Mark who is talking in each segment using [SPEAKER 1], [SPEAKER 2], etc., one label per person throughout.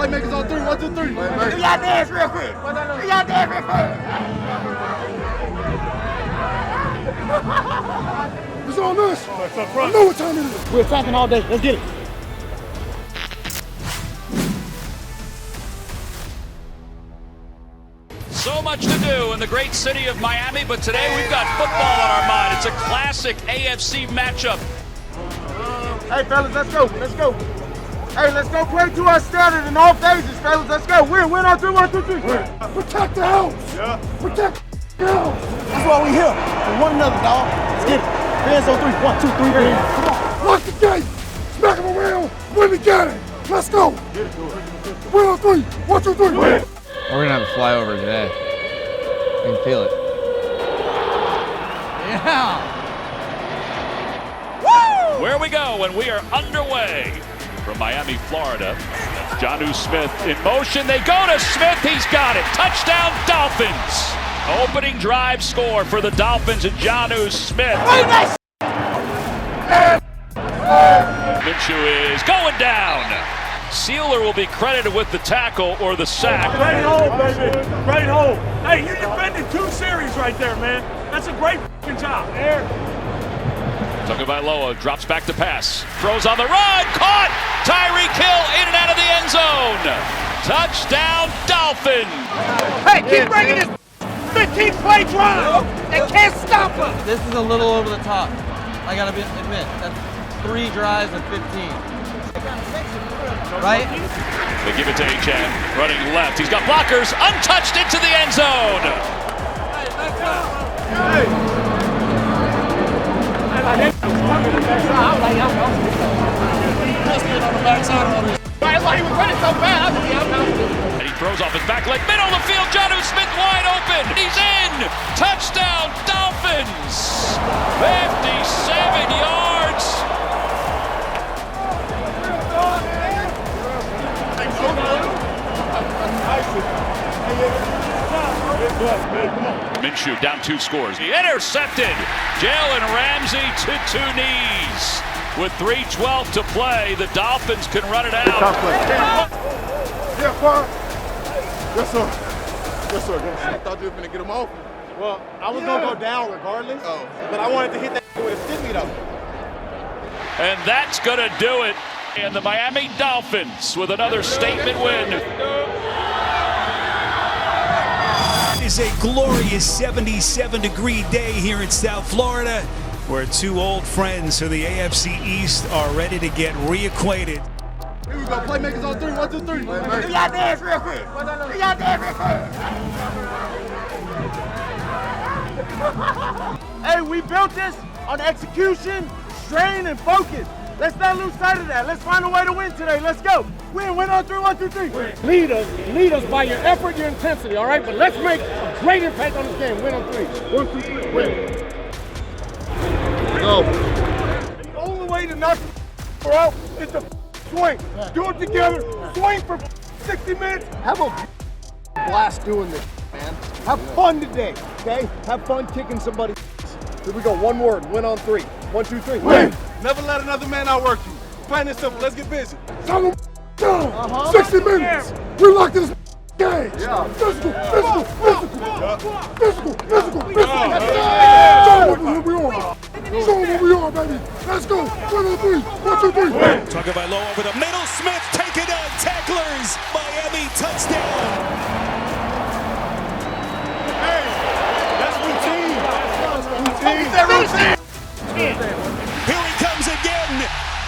[SPEAKER 1] playmakers on three. 1, 2, 3.
[SPEAKER 2] Give y'all dance real quick. Give y'all dance real quick.
[SPEAKER 1] It's on us. I know what time it is.
[SPEAKER 2] We're attacking all day. Let's get it.
[SPEAKER 3] So much to do in the great city of Miami, but today we've got football on our mind. It's a classic AFC matchup.
[SPEAKER 2] Hey, fellas, let's go. Let's go. Hey, let's go play to our standard in all phases, fellas. Let's go. Win on 3, 1, 2, 3.
[SPEAKER 1] Protect the house.
[SPEAKER 2] Yeah.
[SPEAKER 1] Protect the house.
[SPEAKER 2] That's why we here. For one another, dog. Let's get it. Hands on 3. 1, 2, 3.
[SPEAKER 1] Come on. Lock the gate. Smack him around. Win the game. Let's go. Win on 3. 1, 2, 3. Win.
[SPEAKER 4] We're gonna have a flyover today. I can feel it. Yeah.
[SPEAKER 3] Woo! Where we go, and we are underway from Miami, Florida. That's Jonnu Smith in motion. They go to Smith. He's got it. Touchdown, Dolphins. Opening drive score for the Dolphins and Jonnu Smith. Minshew is going down. Sealer will be credited with the tackle or the sack.
[SPEAKER 5] Great hole, baby. Great hole. Hey, you defended 2 series right there, man. That's a great job. There.
[SPEAKER 3] Tagovailoa drops back to pass. Throws on the run. Caught. Tyreek Hill in and out of the end zone. Touchdown, Dolphins.
[SPEAKER 5] Hey, keep bringing this 15-play drive. They can't stop us.
[SPEAKER 4] This is a little over the top. I gotta admit, that's 3 drives and 15. Right?
[SPEAKER 3] They give it to H.N. Running left. He's got blockers. Untouched into the end zone.
[SPEAKER 2] That's why he was running so fast.
[SPEAKER 3] And he throws off his back leg. Middle of the field. Jonnu Smith wide open. He's in. Touchdown, Dolphins. 57 yards. Minshew down 2 scores. He intercepted. Jalen Ramsey to 2 knees. With 3:12 to play, the Dolphins can run it out.
[SPEAKER 1] Yeah, Park. Yes, sir. Yes, sir. I thought you were going to get him off.
[SPEAKER 2] Well, I was going to go down regardless, but I wanted to hit that with a stick me though.
[SPEAKER 3] And that's going to do it. And the Miami Dolphins with another statement win.
[SPEAKER 6] It is a glorious 77-degree day here in South Florida, where 2 old friends of the AFC East are ready to get reacquainted.
[SPEAKER 1] Here we go. Playmakers on 3. 1, 2, 3.
[SPEAKER 2] Give y'all dance real quick. Give y'all dance real quick. Hey, we built this on execution, strain, and focus. Let's not lose sight of that. Let's find a way to win today. Let's go. Win on 3, 1, 2, 3.
[SPEAKER 5] Lead us by your effort, your intensity, all right? But let's make a great impact on this game. Win on 3. 1, 2, 3. Win.
[SPEAKER 1] Go.
[SPEAKER 5] The only way to knock the out is to swing. Do it together. Swing for 60 minutes.
[SPEAKER 1] Have a blast doing this, man. Have fun today, okay? Have fun kicking somebody. Here we go. One word. Win on 3. 1, 2, 3. Win.
[SPEAKER 2] Never let another man outwork you. Plain and simple. Let's get busy.
[SPEAKER 1] Tell them down. 60 minutes. We locked this game. Yeah. Physical. Show them what we are, baby. Let's go. 1 on 3. 1, 2, 3.
[SPEAKER 6] Tagovailoa over the middle. Smith taking on tacklers. Miami touchdown.
[SPEAKER 2] Hey, that's routine.
[SPEAKER 6] Here he comes again.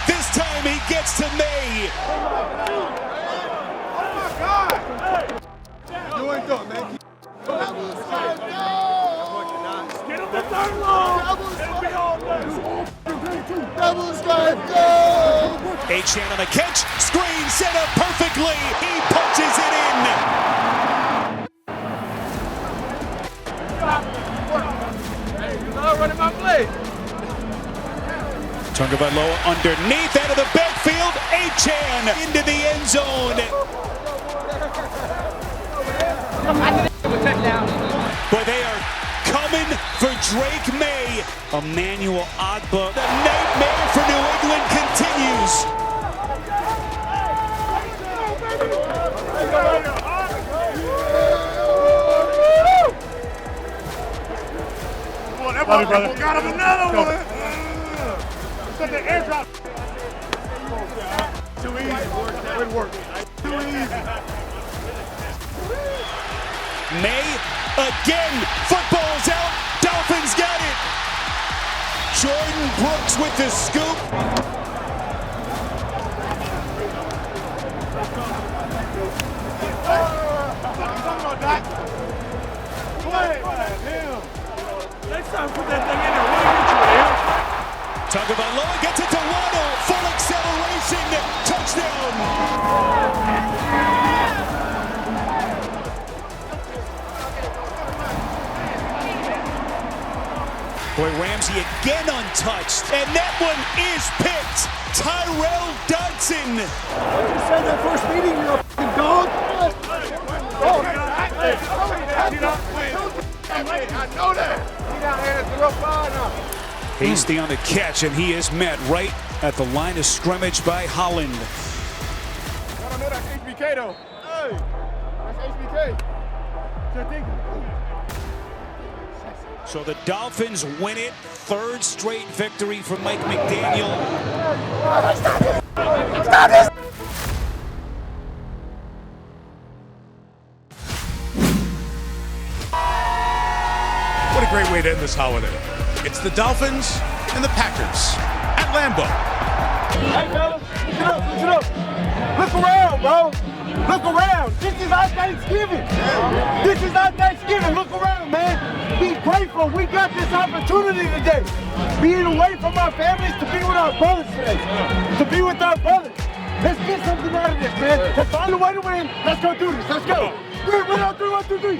[SPEAKER 6] This time he gets to May.
[SPEAKER 1] You ain't done, man.
[SPEAKER 5] Get him the 3rd long.
[SPEAKER 6] H.N. on the catch. Screen set up perfectly. He punches it in.
[SPEAKER 2] Running my play.
[SPEAKER 6] Tagovailoa underneath out of the backfield. H.N. into the end zone. But they are coming for Drake May. Emmanuel Ogbah. The nightmare for New England continues.
[SPEAKER 5] buddy, brother. Got him another one. Set the airdrop. Too easy. Good work. Too easy.
[SPEAKER 6] May again. Football's out. Dolphins got it. Jordan Brooks with the scoop.
[SPEAKER 5] Next time, put that thing in there. We'll get you there.
[SPEAKER 6] Tagovailoa gets it to Waddle. Full acceleration. Touchdown. Boy, Ramsey again untouched. And that one is picked. Tyrell Dodson.
[SPEAKER 1] You said that first meeting, you're a f***ing dog.
[SPEAKER 5] I know that. He down here at 0-5 now.
[SPEAKER 6] Hasty on the catch, and he is met right at the line of scrimmage by Holland.
[SPEAKER 5] I don't know that's HBK though. Hey, that's HBK.
[SPEAKER 6] So the Dolphins win it. Third straight victory for Mike McDaniel.
[SPEAKER 1] Stop this!
[SPEAKER 5] What a great way to end this holiday. It's the Dolphins and the Packers at Lambeau.
[SPEAKER 2] Hey, fellas, get up. Look around, bro. Look around. This is our Thanksgiving. This is our Thanksgiving. Look around, man. Be grateful. We got this opportunity today. Being away from our families to be with our brothers today. To be with our brothers. Let's get something out of this, man. Let's find a way to win. Let's go do this. Let's go. Win on 3, 1, 2, 3.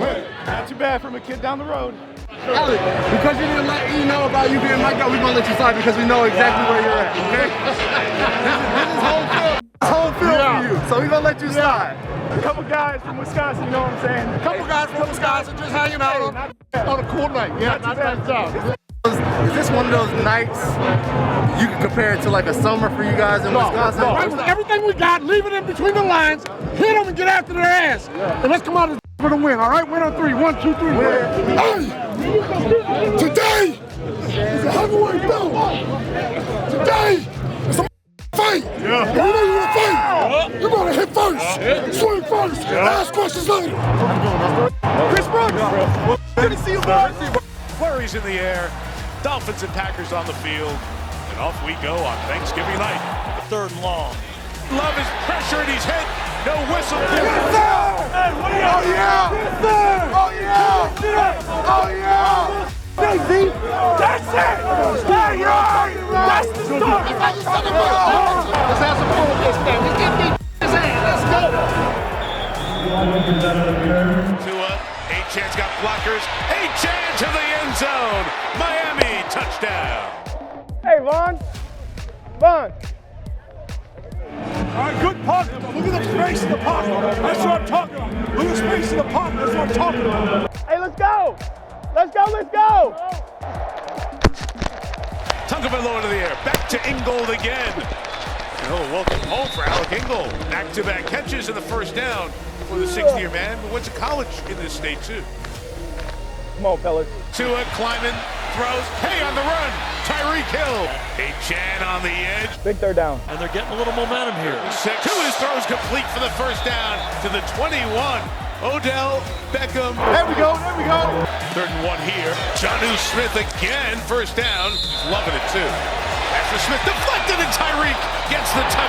[SPEAKER 5] Not too bad from a kid down the road.
[SPEAKER 1] Alex, because you didn't let you know about you being mic'd up, we're going to let you slide because we know exactly where you're at, okay? This is home field for you, so we're going to let you slide.
[SPEAKER 5] A couple guys from Wisconsin, you know what I'm saying?
[SPEAKER 1] A couple guys from Wisconsin just hanging out on a cool night. Yeah, not bad job. Is this one of those nights you can compare it to like a summer for you guys in Wisconsin?
[SPEAKER 5] No. Everything we got, leave it in between the lines, hit them and get after their ass. And let's come out of for the win, all right? Win on 3. 1, 2, 3.
[SPEAKER 1] Hey! Today is a heavyweight belt. Today is a fight. Yeah. And you know you want to fight. You want to hit first, swing first, ask questions later.
[SPEAKER 5] Chris Brooks. Good to see you, boys. Flurries in the air. Dolphins and Packers on the field. And off we go on Thanksgiving night. 3rd and long. Love is pressuring his head. No whistle.
[SPEAKER 1] Yes, sir! Hey, what are you? Oh, yeah! Yes, sir! Oh, yeah! Oh, yeah!
[SPEAKER 5] That's it! Stay right! That's the start!
[SPEAKER 1] Let's have some fun with this thing. Let's get his hand. Let's go!
[SPEAKER 5] Tua, A-Chan's got blockers. A-Chan to the end zone. Miami touchdown.
[SPEAKER 2] Hey, Vaughn.
[SPEAKER 5] All right, good pocket. Look at the space in the pocket. That's what I'm talking about. Look at the space in the pocket. That's what I'm talking about.
[SPEAKER 2] Hey, let's go. Let's go.
[SPEAKER 5] Tagovailoa to the air. Back to Ingold again. Oh, welcome home for Alec Ingold. Back-to-back catches in the first down for the 6th-year man, who went to college in this state, too.
[SPEAKER 2] Come on, fellas.
[SPEAKER 5] Tua climbing, throws. Hey, on the run. Tyreek Hill. A-Chan on the edge.
[SPEAKER 2] Big 3rd down.
[SPEAKER 3] And they're getting a little momentum here.
[SPEAKER 5] 6. Two of his throws complete for the first down to the 21. Odell Beckham.
[SPEAKER 1] There we go.
[SPEAKER 5] 3rd and 1 here. Jonnu Smith again. First down. He's loving it, too. After Smith deflected, and Tyreek gets the touchdown.